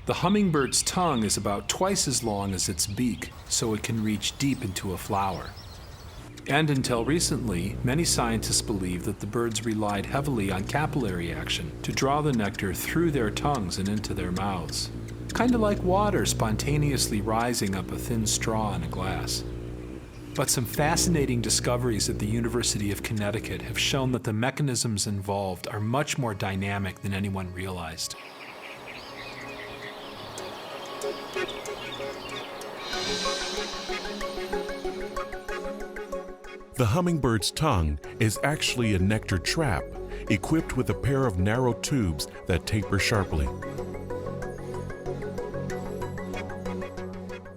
The hummingbird's tongue is about twice as long as its beak, so it can reach deep into a flower. And until recently, many scientists believed that the birds relied heavily on capillary action to draw the nectar through their tongues and into their mouths. Kind of like water spontaneously rising up a thin straw in a glass. But some fascinating discoveries at the University of Connecticut have shown that the mechanisms involved are much more dynamic than anyone realized. The hummingbird's tongue is actually a nectar trap, equipped with a pair of narrow tubes that taper sharply.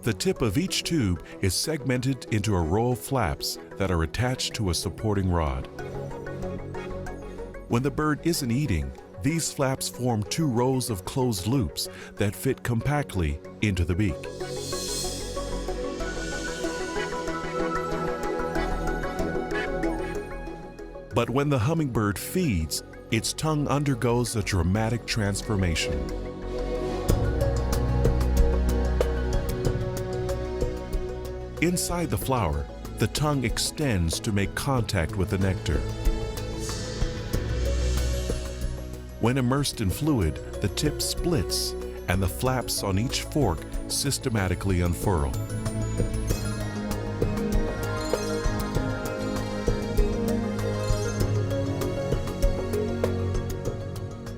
The tip of each tube is segmented into a row of flaps that are attached to a supporting rod. When the bird isn't eating, these flaps form two rows of closed loops that fit compactly into the beak. But when the hummingbird feeds, its tongue undergoes a dramatic transformation. Inside the flower, the tongue extends to make contact with the nectar. When immersed in fluid, the tip splits and the flaps on each fork systematically unfurl.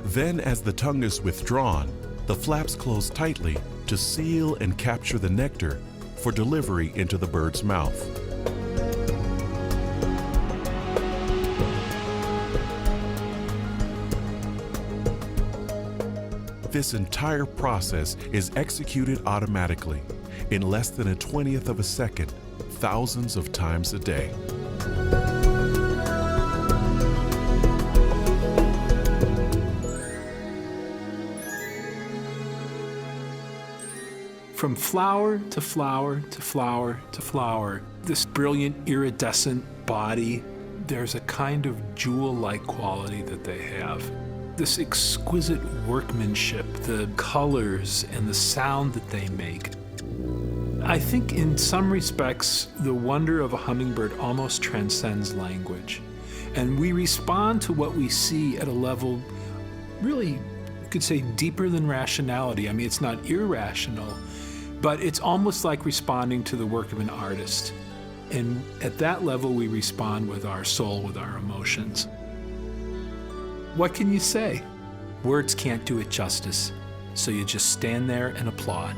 Then, as the tongue is withdrawn, the flaps close tightly to seal and capture the nectar for delivery into the bird's mouth. This entire process is executed automatically in less than 1/20th of a second, thousands of times a day. From flower to flower to flower to flower, this brilliant iridescent body, there's a kind of jewel-like quality that they have. This exquisite workmanship, the colors and the sound that they make. I think in some respects, the wonder of a hummingbird almost transcends language. And we respond to what we see at a level really, you could say, deeper than rationality. I mean, it's not irrational, but it's almost like responding to the work of an artist. And at that level, we respond with our soul, with our emotions. What can you say? Words can't do it justice, so you just stand there and applaud.